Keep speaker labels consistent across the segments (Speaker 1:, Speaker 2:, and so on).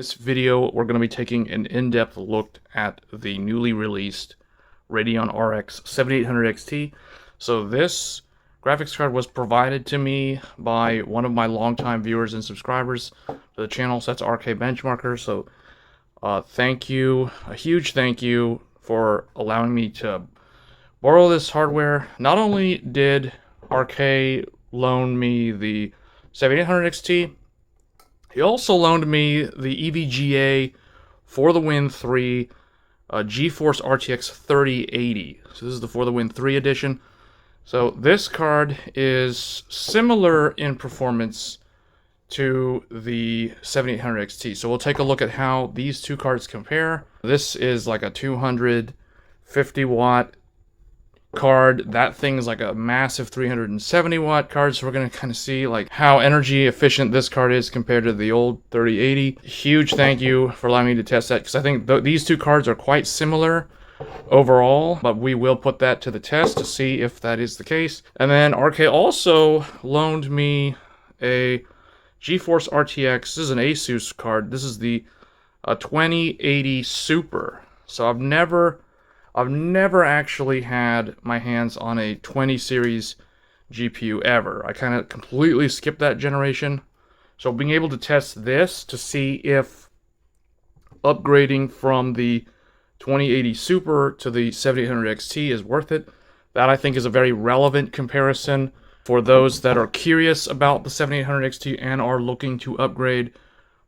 Speaker 1: This video, we're going to be taking an in-depth look at the newly released Radeon RX 7800 XT. So this graphics card was provided to me by one of my longtime viewers and subscribers to the channel, so that's RK Benchmarker. So thank you, a huge thank you for allowing me to borrow this hardware. Not only did RK loan me the 7800 XT, he also loaned me the EVGA For the Win 3 GeForce RTX 3080. So this is the For the Win 3 edition. So this card is similar in performance to the 7800 XT. So we'll take a look at how these two cards compare. This is like a 250 watt card. That thing is like a massive 370 watt card, so we're going to kind of see like how energy efficient this card is compared to the old 3080. Huge thank you for allowing me to test that, because I think these two cards are quite similar overall, but we will put that to the test to see if that is the case. And then RK also loaned me a GeForce RTX. This is an Asus card. This is the 2080 Super. So I've never actually had my hands on a 20 series GPU ever. I kind of completely skipped that generation. So being able to test this to see if upgrading from the 2080 Super to the 7800 XT is worth it, that I think is a very relevant comparison for those that are curious about the 7800 XT and are looking to upgrade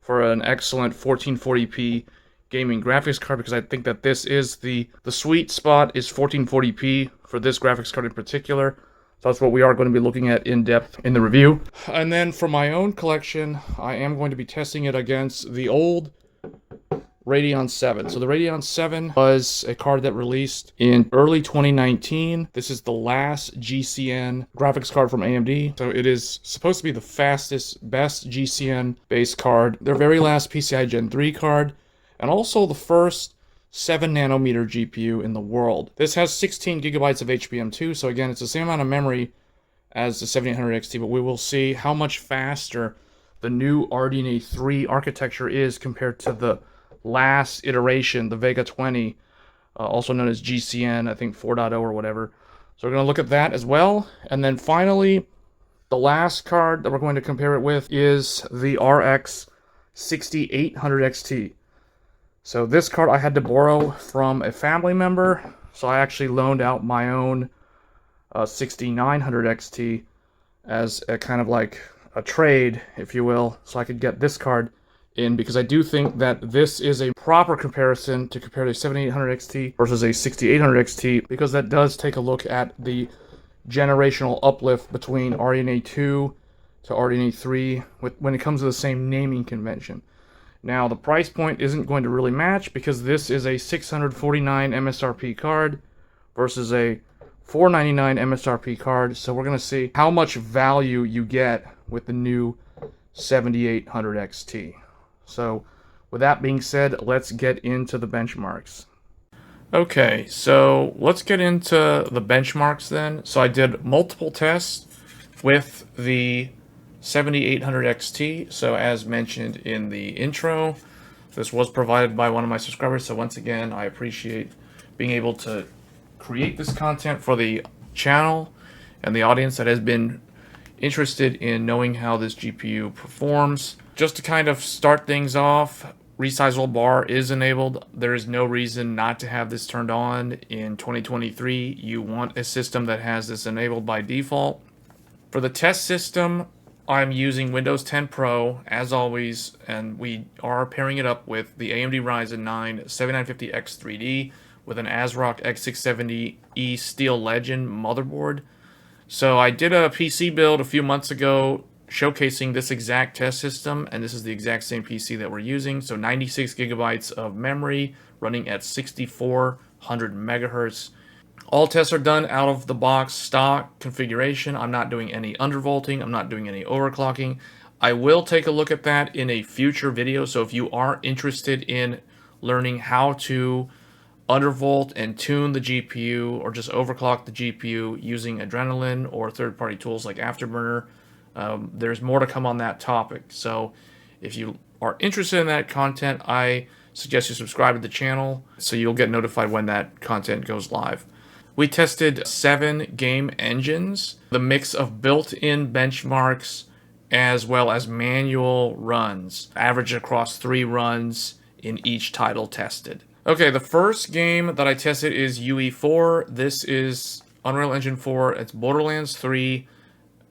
Speaker 1: for an excellent 1440p gaming graphics card, because I think that this is the sweet spot is 1440p for this graphics card in particular. So that's what we are going to be looking at in depth in the review. And then for my own collection, I am going to be testing it against the old Radeon 7. So the Radeon 7 was a card that released in early 2019. This is the last GCN graphics card from AMD. So it is supposed to be the fastest, best GCN based card. Their very last PCI Gen 3 card, and also the first 7 nanometer GPU in the world. This has 16 gigabytes of HBM2, so again, it's the same amount of memory as the 7800 XT, but we will see how much faster the new RDNA 3 architecture is compared to the last iteration, the Vega 20, also known as GCN, I think 4.0 or whatever. So we're going to look at that as well. And then finally, the last card that we're going to compare it with is the RX 6800 XT. So this card I had to borrow from a family member, so I actually loaned out my own 6900 XT as a kind of like a trade, if you will, so I could get this card in, because I do think that this is a proper comparison to compare the 7800 XT versus a 6800 XT, because that does take a look at the generational uplift between RDNA 2 to RDNA 3 when it comes to the same naming convention. Now, the price point isn't going to really match, because this is a $649 MSRP card versus a $499 MSRP card. So we're going to see how much value you get with the new 7800 XT. So with that being said, let's get into the benchmarks. Okay, so let's get into the benchmarks then. So I did multiple tests with the 7800 XT. So as mentioned in the intro, this was provided by one of my subscribers. So once again, I appreciate being able to create this content for the channel and the audience that has been interested in knowing how this GPU performs. Just to kind of start things off, resizable bar is enabled. There is no reason not to have this turned on in 2023. You want a system that has this enabled by default. For the test system, I'm using Windows 10 Pro, as always, and we are pairing it up with the AMD Ryzen 9 7950X 3D with an ASRock X670E Steel Legend motherboard. So I did a PC build a few months ago showcasing this exact test system, and this is the exact same PC that we're using. So 96 gigabytes of memory running at 6400 megahertz. All tests are done out of the box stock configuration. I'm not doing any undervolting. I'm not doing any overclocking. I will take a look at that in a future video. So if you are interested in learning how to undervolt and tune the GPU or just overclock the GPU using Adrenaline or third-party tools like Afterburner, there's more to come on that topic. So if you are interested in that content, I suggest you subscribe to the channel so you'll get notified when that content goes live. We tested 7 game engines, the mix of built-in benchmarks as well as manual runs, averaged across 3 runs in each title tested. Okay, the first game that I tested is UE4. This is Unreal Engine 4. It's Borderlands 3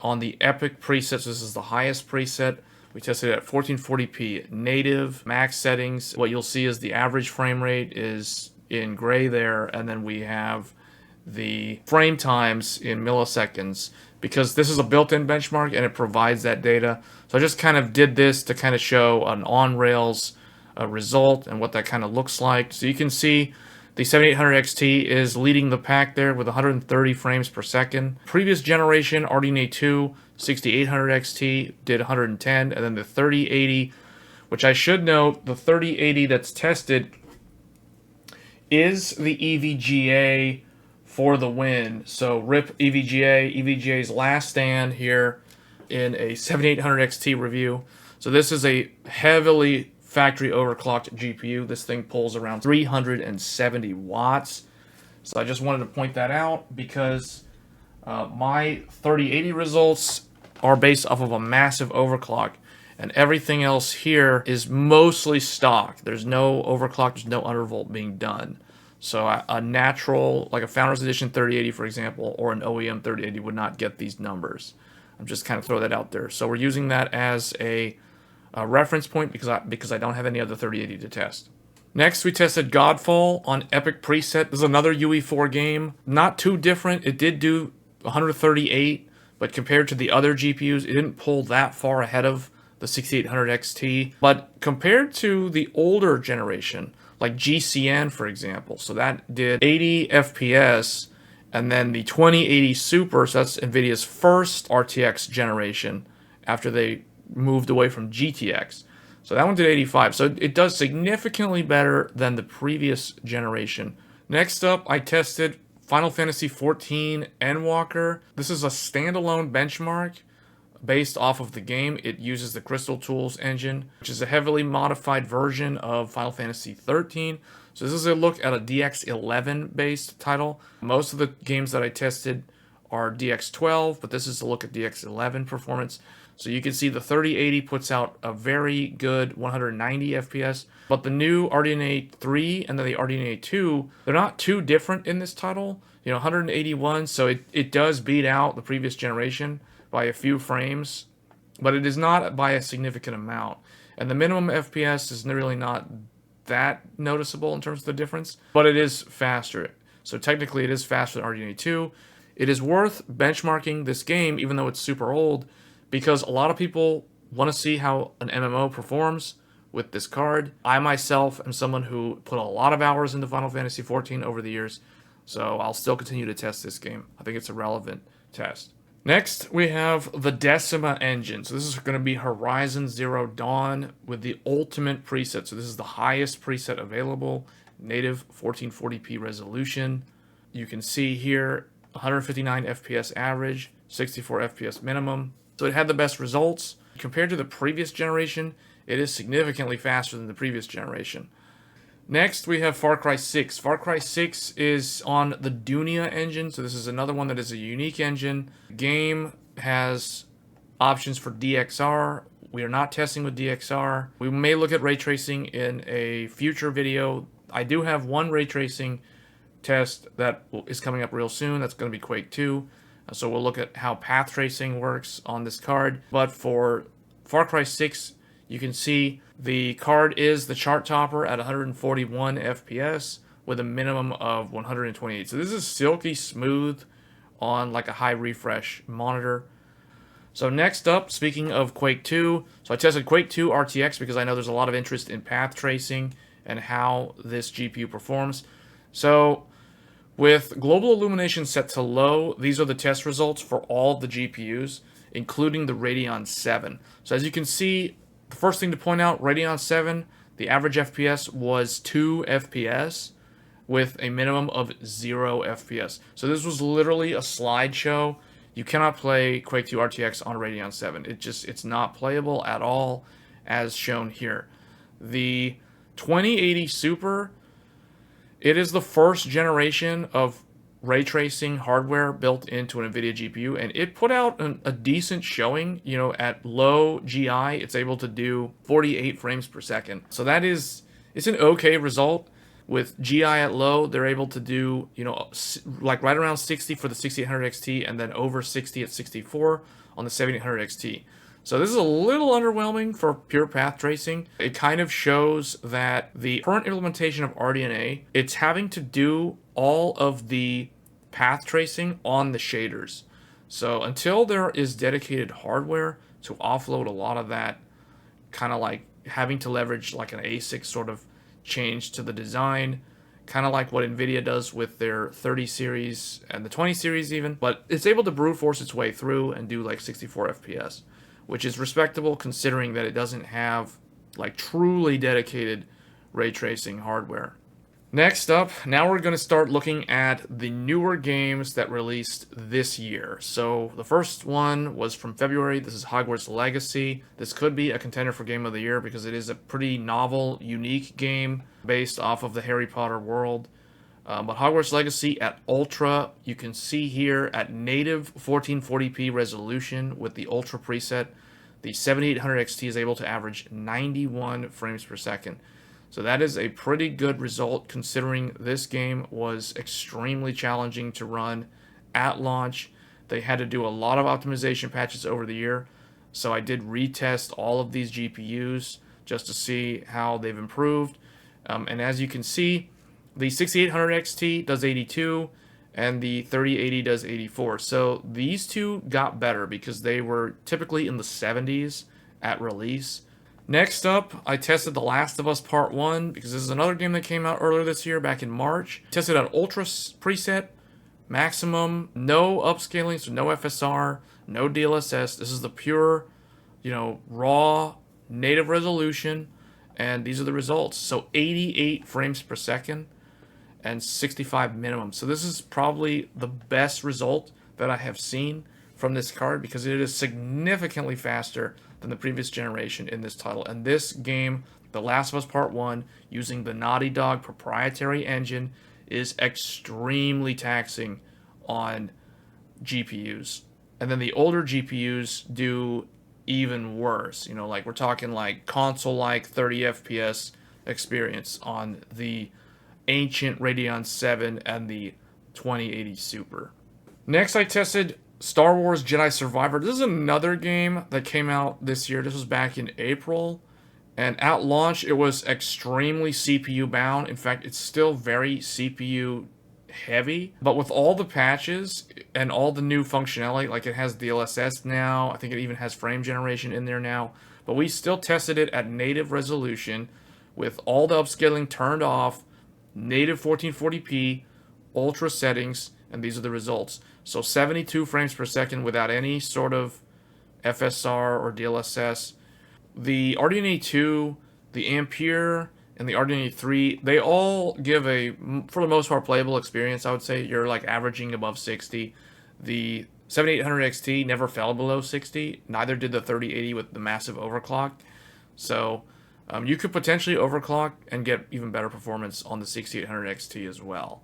Speaker 1: on the Epic presets. This is the highest preset. We tested it at 1440p native max settings. What you'll see is the average frame rate is in gray there, and then we have the frame times in milliseconds because this is a built-in benchmark and it provides that data. So I just kind of did this to kind of show an on-rails result and what that kind of looks like. So you can see the 7800 XT is leading the pack there with 130 frames per second. Previous generation RDNA 2 6800 XT did 110, and then the 3080, which I should note, the 3080 that's tested is the EVGA for the win. So RIP EVGA, EVGA's last stand here in a 7800 XT review. So this is a heavily factory overclocked GPU. This thing pulls around 370 watts. So I just wanted to point that out because my 3080 results are based off of a massive overclock, and everything else here is mostly stock. There's no overclock, there's no undervolt being done. So a natural, like a Founders Edition 3080, for example, or an OEM 3080 would not get these numbers. I'm just kind of throw that out there. So we're using that as a reference point because I don't have any other 3080 to test. Next, we tested Godfall on Epic preset. This is another UE4 game. Not too different. It did do 138, but compared to the other GPUs, it didn't pull that far ahead of the 6800 XT. But compared to the older generation, like GCN, for example, so that did 80 FPS, and then the 2080 Super, so that's NVIDIA's first RTX generation after they moved away from GTX. So that one did 85. So it does significantly better than the previous generation. Next up, I tested Final Fantasy XIV Endwalker. This is a standalone benchmark based off of the game. It uses the Crystal Tools engine, which is a heavily modified version of Final Fantasy XIII. So this is a look at a DX11 based title. Most of the games that I tested are DX12, but this is a look at DX11 performance. So you can see the 3080 puts out a very good 190 FPS, but the new RDNA 3 and then the RDNA 2, they're not too different in this title. 181, so it does beat out the previous generation by a few frames, but it is not by a significant amount. And the minimum FPS is really not that noticeable in terms of the difference, but it is faster. So technically it is faster than RDNA 2. It is worth benchmarking this game, even though it's super old, because a lot of people want to see how an MMO performs with this card. I myself am someone who put a lot of hours into Final Fantasy XIV over the years, so I'll still continue to test this game. I think it's a relevant test. Next, we have the Decima engine. So this is going to be Horizon Zero Dawn with the ultimate preset. So this is the highest preset available, native 1440p resolution. You can see here 159 FPS average, 64 FPS minimum. So it had the best results. Compared to the previous generation, it is significantly faster than the previous generation. Next, we have Far Cry 6. Far Cry 6 is on the Dunia engine, so this is another one that is a unique engine. The game has options for DXR. We are not testing with DXR. We may look at ray tracing in a future video. I do have one ray tracing test that is coming up real soon. That's going to be Quake 2. So we'll look at how path tracing works on this card. But for Far Cry 6, you can see the card is the chart topper at 141 FPS with a minimum of 128. So this is silky smooth on like a high refresh monitor. So next up, speaking of Quake 2, so I tested Quake 2 RTX because I know there's a lot of interest in path tracing and how this GPU performs. So with global illumination set to low, these are the test results for all the GPUs, including the Radeon 7. So as you can see, the first thing to point out, Radeon 7, the average FPS was 2 FPS with a minimum of 0 FPS. So this was literally a slideshow. You cannot play Quake 2 RTX on Radeon 7. It's not playable at all as shown here. The 2080 Super, it is the first generation of ray tracing hardware built into an NVIDIA GPU, and it put out a decent showing. You know, at low GI, it's able to do 48 frames per second. So it's an okay result. With GI at low, they're able to do, you know, like right around 60 for the 6800 XT, and then over 60 at 64 on the 7800 XT. So this is a little underwhelming for pure path tracing. It kind of shows that the current implementation of RDNA, it's having to do all of the path tracing on the shaders. So until there is dedicated hardware to offload a lot of that, kind of like having to leverage like an ASIC sort of change to the design, kind of like what NVIDIA does with their 30 series and the 20 series even, but it's able to brute force its way through and do like 64 FPS, which is respectable considering that it doesn't have like truly dedicated ray tracing hardware. Next up, now we're going to start looking at the newer games that released this year. So the first one was from February. This is Hogwarts Legacy. This could be a contender for Game of the Year because it is a pretty novel, unique game based off of the Harry Potter world. But Hogwarts Legacy at Ultra, you can see here at native 1440p resolution with the Ultra preset, the 7800 XT is able to average 91 frames per second. So that is a pretty good result considering this game was extremely challenging to run at launch. They had to do a lot of optimization patches over the year. So I did retest all of these GPUs just to see how they've improved. And as you can see, the 6800 XT does 82 and the 3080 does 84. So these two got better because they were typically in the 70s at release. Next up, I tested The Last of Us Part 1, because this is another game that came out earlier this year, back in March. Tested at Ultra preset, maximum, no upscaling, so no FSR, no DLSS. This is the pure, you know, raw, native resolution, and these are the results. So 88 frames per second and 65 minimum. So this is probably the best result that I have seen from this card because it is significantly faster than the previous generation in this title. And this game, The Last of Us Part 1, using the Naughty Dog proprietary engine, is extremely taxing on GPUs. And then the older GPUs do even worse. You know, like we're talking like console-like 30 FPS experience on the ancient Radeon 7 and the 2080 Super. Next, I tested Star Wars Jedi Survivor. This is another game that came out this year. This was back in April. And at launch, it was extremely CPU bound. In fact, it's still very CPU heavy. But with all the patches and all the new functionality, like it has DLSS now. I think it even has frame generation in there now. But we still tested it at native resolution with all the upscaling turned off, native 1440p, ultra settings, and these are the results. So 72 frames per second without any sort of FSR or DLSS. The RDNA 2, the Ampere, and the RDNA 3, they all give a, for the most part, playable experience. I would say you're like averaging above 60. The 7800 XT never fell below 60. Neither did the 3080 with the massive overclock. So you could potentially overclock and get even better performance on the 6800 XT as well.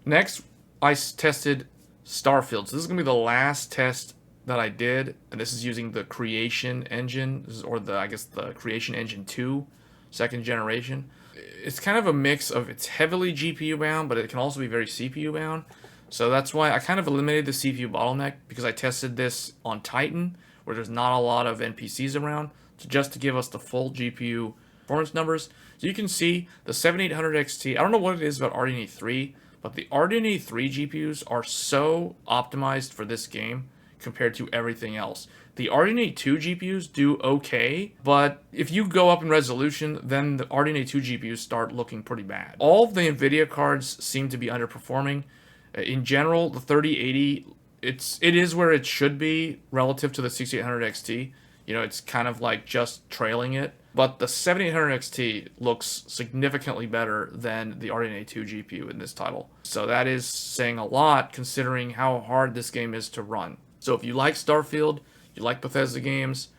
Speaker 1: Next, I tested Starfield. So this is going to be the last test that I did, and this is using the Creation Engine, or I guess the Creation Engine 2, second generation. It's kind of a mix of, it's heavily GPU bound, but it can also be very CPU bound. So that's why I kind of eliminated the CPU bottleneck, because I tested this on Titan, where there's not a lot of NPCs around, just to give us the full GPU performance numbers. So you can see the 7800 XT, I don't know what it is about RDNA 3, but the RDNA 3 GPUs are so optimized for this game compared to everything else. The RDNA 2 GPUs do okay, but if you go up in resolution, then the RDNA 2 GPUs start looking pretty bad. All of the NVIDIA cards seem to be underperforming. In general, the 3080, it is where it should be relative to the 6800 XT. You know, it's kind of like just trailing it. But the 7800 XT looks significantly better than the RDNA 2 GPU in this title. So that is saying a lot considering how hard this game is to run. So if you like Starfield, you like Bethesda games,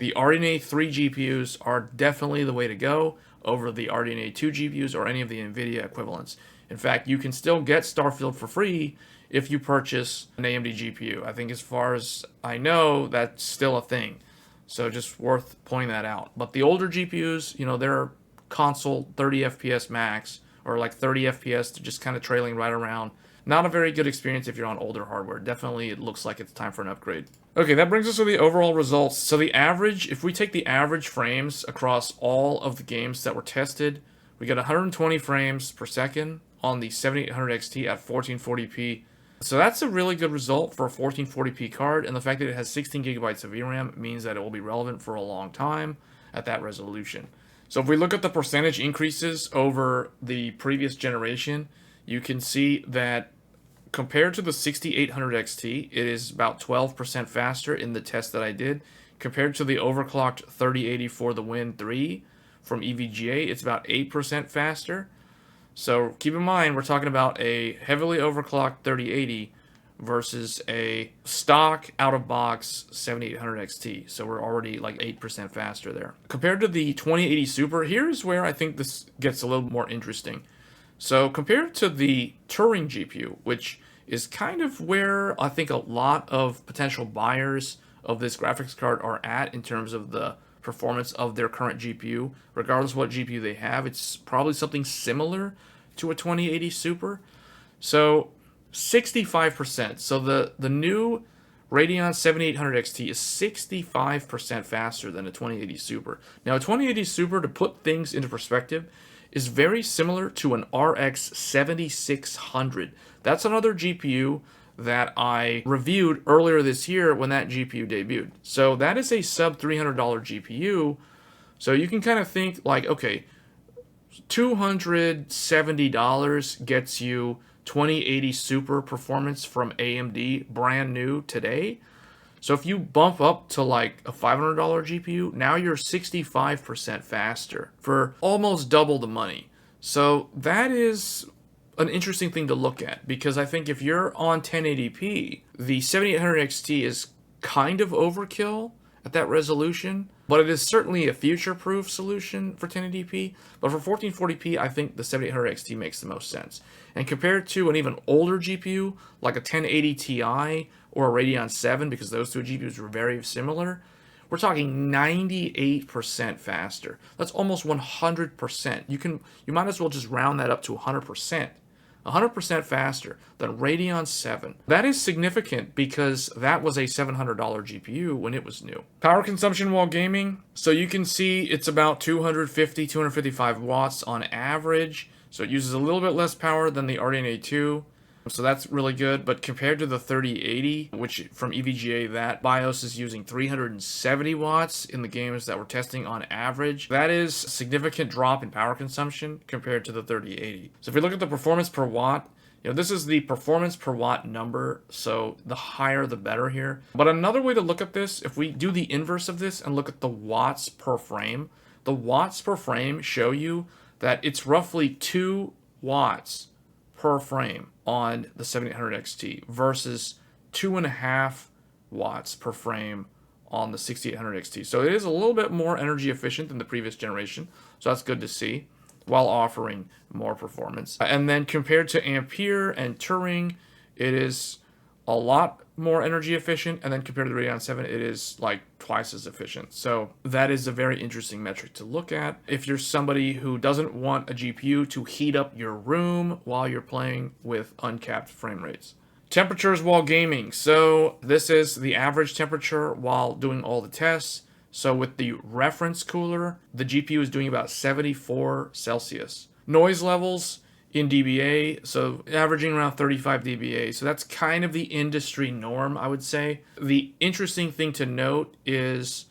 Speaker 1: The RDNA 3 GPUs are definitely the way to go over the RDNA 2 GPUs or any of the NVIDIA equivalents. In fact, you can still get Starfield for free if you purchase an AMD GPU. I think as far as I know, that's still a thing. So just worth pointing that out. But the older GPUs, you know, they're console 30 FPS max, or like 30 FPS to just kind of trailing right around. Not a very good experience if you're on older hardware. Definitely it looks like it's time for an upgrade. Okay, that brings us to the overall results. So the average, if we take the average frames across all of the games that were tested, we got 120 frames per second on the 7800 XT at 1440p. So that's a really good result for a 1440p card, and the fact that it has 16 gigabytes of VRAM means that it will be relevant for a long time at that resolution. So if we look at the percentage increases over the previous generation, you can see that compared to the 6800 XT, it is about 12% faster in the test that I did. Compared to the overclocked 3080 for the Win 3 from EVGA, it's about 8% faster. So keep in mind, we're talking about a heavily overclocked 3080 versus a stock out-of-box 7800 XT. So we're already like 8% faster there. Compared to the 2080 Super, here's where I think this gets a little more interesting. So compared to the Turing GPU, which is kind of where I think a lot of potential buyers of this graphics card are at in terms of the performance of their current GPU, regardless of what GPU they have, it's probably something similar to a 2080 Super. So 65%. So the new Radeon 7800 XT is 65% faster than a 2080 Super. Now a 2080 Super, to put things into perspective, is very similar to an RX 7600. That's another GPU that I reviewed earlier this year when that GPU debuted. So that is a sub $300 GPU. So you can kind of think like, okay, $270 gets you 2080 Super performance from AMD brand new today. So if you bump up to like a $500 GPU, now you're 65% faster for almost double the money. So that is an interesting thing to look at, because I think if you're on 1080p, the 7800 XT is kind of overkill at that resolution, but it is certainly a future-proof solution for 1080p. But for 1440p, I think the 7800 XT makes the most sense. And compared to an even older GPU, like a 1080 Ti or a Radeon 7, because those two GPUs were very similar, we're talking 98% faster. That's almost 100%. You might as well just round that up to 100%. 100% faster than Radeon 7. That is significant because that was a $700 GPU when it was new. Power consumption while gaming. So you can see it's about 250, 255 watts on average. So it uses a little bit less power than the RDNA 2. So that's really good, but compared to the 3080, which from EVGA, that BIOS is using 370 watts in the games that we're testing on average. That is a significant drop in power consumption compared to the 3080. So if we look at the performance per watt, you know, this is the performance per watt number, so the higher the better here. But another way to look at this, if we do the inverse of this and look at the watts per frame, the watts per frame show you that it's roughly 2 watts per frame on the 7800 XT versus 2.5 watts per frame on the 6800 XT. So it is a little bit more energy efficient than the previous generation. So that's good to see, while offering more performance. And then compared to Ampere and Turing, it is a lot more energy efficient, and then compared to the Radeon 7, it is like twice as efficient. So that is a very interesting metric to look at. If you're somebody who doesn't want a GPU to heat up your room while you're playing with uncapped frame rates. Temperatures while gaming. So this is the average temperature while doing all the tests. So with the reference cooler, the GPU is doing about 74 Celsius. Noise levels in dBA, so averaging around 35 dBA. So that's kind of the industry norm, I would say. The interesting thing to note is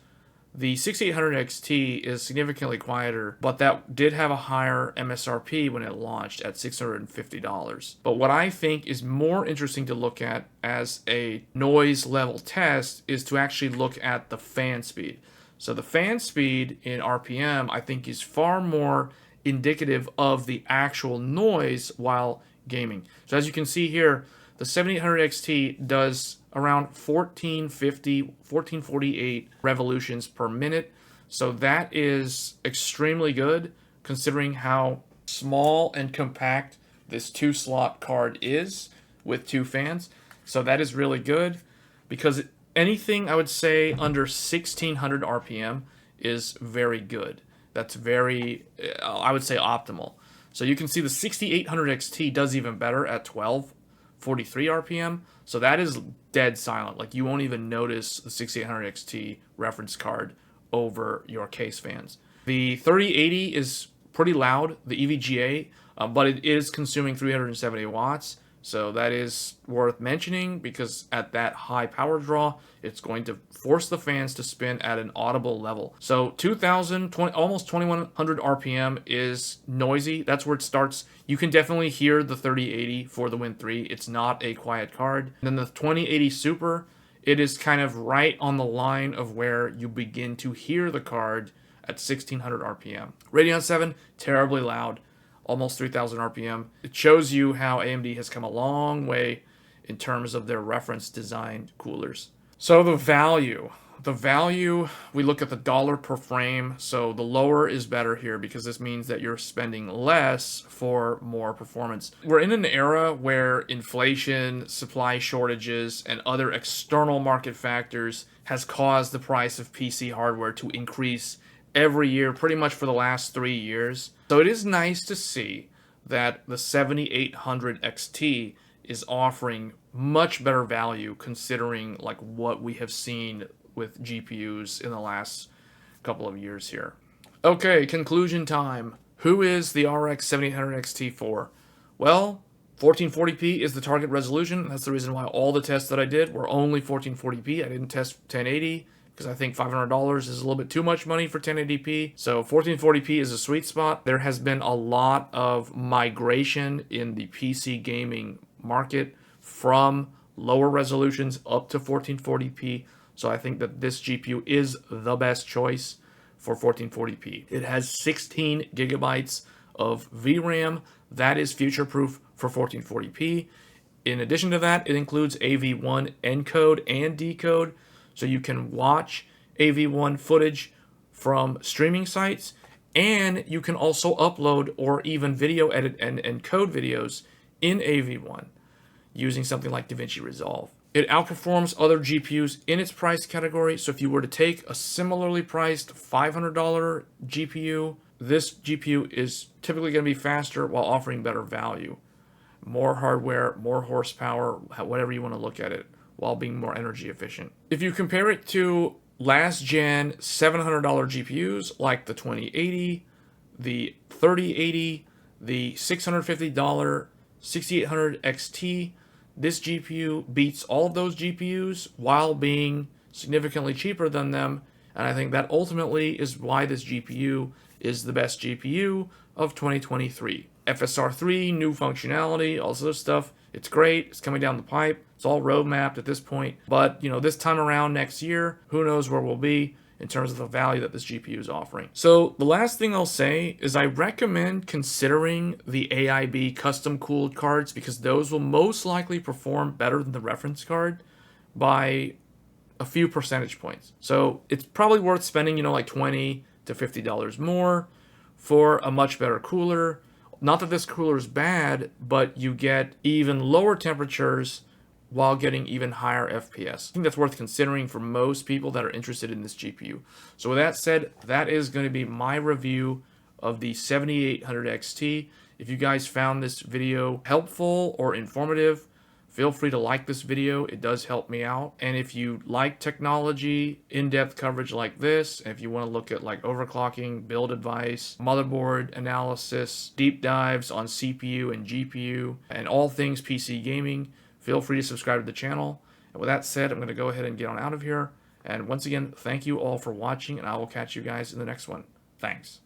Speaker 1: the 6800 XT is significantly quieter, but that did have a higher MSRP when it launched at $650. But what I think is more interesting to look at as a noise level test is to actually look at the fan speed. So the fan speed in RPM, I think, is far more indicative of the actual noise while gaming. So as you can see here, The 7800 XT does around 1450, 1448 revolutions per minute. So that is extremely good considering how small and compact this 2-slot card is with 2 fans. So that is really good because anything I would say under 1600 RPM is very good. That's very, I would say, optimal. So you can see the 6800 XT does even better at 1243 RPM. So that is dead silent. Like, you won't even notice the 6800 XT reference card over your case fans. The 3080 is pretty loud, the EVGA, but it is consuming 370 watts. So that is worth mentioning because at that high power draw, it's going to force the fans to spin at an audible level. So 2000, almost 2100 RPM is noisy. That's where it starts. You can definitely hear the 3080 for the Win 3. It's not a quiet card. And then the 2080 Super, it is kind of right on the line of where you begin to hear the card at 1600 RPM. Radeon 7, terribly loud. Almost 3000 RPM. It shows you how AMD has come a long way in terms of their reference designed coolers. So the value, we look at the dollar per frame. So the lower is better here because this means that you're spending less for more performance. We're in an era where inflation, supply shortages, and other external market factors has caused the price of PC hardware to increase every year, pretty much for the last 3 years. So it is nice to see that the 7800 XT is offering much better value considering like what we have seen with GPUs in the last couple of years here. Okay, conclusion time. Who is the RX 7800 XT for? Well, 1440p is the target resolution. That's the reason why all the tests that I did were only 1440p. I didn't test 1080. Because I think $500 is a little bit too much money for 1080p. So 1440p is a sweet spot. There has been a lot of migration in the PC gaming market from lower resolutions up to 1440p. So I think that this GPU is the best choice for 1440p. It has 16 gigabytes of VRAM. That is future-proof for 1440p. In addition to that, it includes AV1 encode and decode. So you can watch AV1 footage from streaming sites, and you can also upload or even video edit and encode videos in AV1 using something like DaVinci Resolve. It outperforms other GPUs in its price category. So if you were to take a similarly priced $500 GPU, this GPU is typically going to be faster while offering better value. More hardware, more horsepower, whatever you want to look at it, while being more energy efficient. If you compare it to last gen $700 GPUs like the 2080, the 3080, the $650 6800 XT, this GPU beats all of those GPUs while being significantly cheaper than them. And I think that ultimately is why this GPU is the best GPU of 2023. FSR3, new functionality, all this other stuff. It's great. It's coming down the pipe. It's all roadmapped at this point. But, this time around next year, who knows where we'll be in terms of the value that this GPU is offering. So the last thing I'll say is I recommend considering the AIB custom cooled cards because those will most likely perform better than the reference card by a few percentage points. So it's probably worth spending, like $20 to $50 more for a much better cooler. Not that this cooler is bad, but you get even lower temperatures while getting even higher FPS. I think that's worth considering for most people that are interested in this GPU. So with that said, that is going to be my review of the 7800 XT. If you guys found this video helpful or informative, feel free to like this video. It does help me out. And if you like technology, in-depth coverage like this, if you want to look at like overclocking, build advice, motherboard analysis, deep dives on CPU and GPU, and all things PC gaming, feel free to subscribe to the channel. And with that said, I'm going to go ahead and get on out of here. And once again, thank you all for watching, and I will catch you guys in the next one. Thanks.